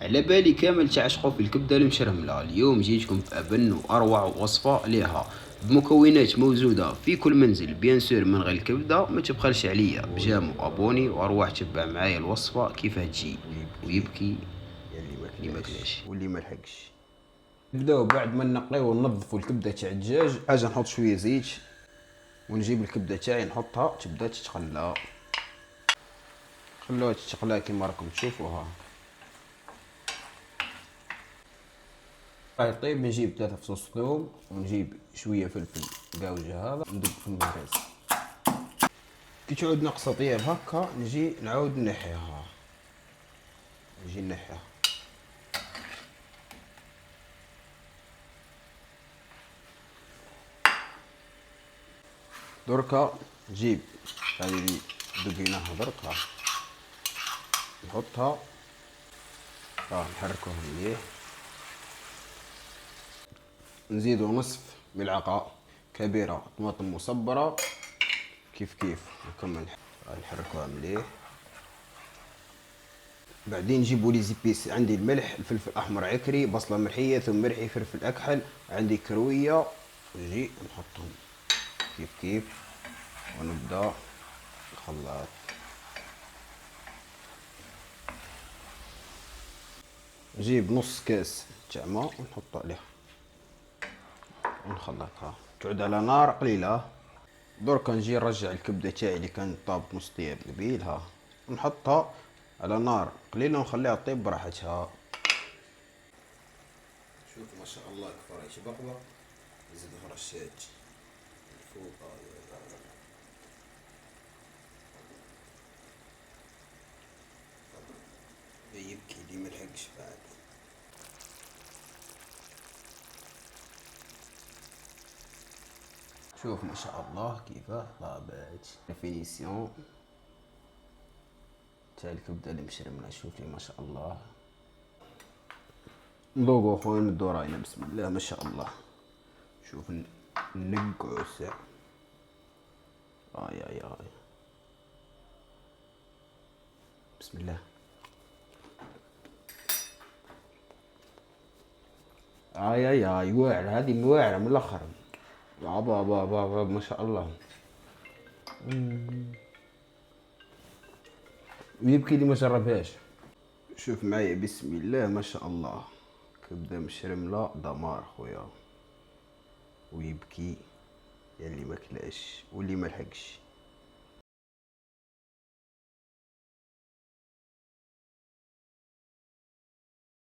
على بالي كامل تعشقوا في الكبدة المشرملة. اليوم جيتكم في أبن وأروع وصفة ليها بمكونات موجودة في كل منزل بيان سور. من غير الكبدة ما تبخلش عليا. بجامو أبوني وأروح تبع معايا الوصفة كيفاه تجي ويبكي ويبكي يلي اللي ماكلاش ماكلاش. واللي ملحقش. نبداو بعد ما نقيو وننظفوا الكبده تاع الدجاج. حاجه نحط شويه زيت ونجيب الكبده تاعي نحطها تبدا تتقلى. خلوها تتقلى كيما راكم تشوفوها. طيب نجيب 3 فصوص ثوم ونجيب شويه فلفل قاوجه هذا ندق في المكاس. كي تعود ناقصه طياب هكا نجي نعاود نحيها. دركا نجيب هذه اللي دقيناها دركا نحطها نحركوها مليح. نزيدو نصف ملعقة كبيرة طماطم مصبرة كيف نكمل نحركوها مليح. بعدين نجيبو لي زيبيس. عندي الملح، الفلفل الاحمر عكري، بصله مرحيه، ثوم مرحي، فلفل اكحل، عندي كرويه. نجي نحطهم كيف ونبدا الخلاط. نجيب نص كاس تاع ماء ونحطو عليه ونخلطها. تعود على نار قليله. دركا نجي نرجع الكبده تاعي اللي كانت طابت نص طياب قبيلها ونحطها على نار قليله ونخليها طيب براحتها. شوف ما شاء الله كفر ايش بقبق. نزيدها رشات فوق. يبكي اللي ملحقش بعد. شوف ما شاء الله كيفاه طابت. الفينيسيون تاع الكبده المشرمله. شوف لي ما شاء الله. نذوقو خويا ندو راينا. بسم الله ما شاء الله. شوف نقعو الساع. آي بسم الله. آي واعرة. هذه واعرة من الآخر. بابا ما شاء الله. ويبكي اللي ما جربهاش. شوف معايا بسم الله ما شاء الله. كبده مشرمله دمار خويا. ويبكي يلي ماكلاش واللي ملحقش.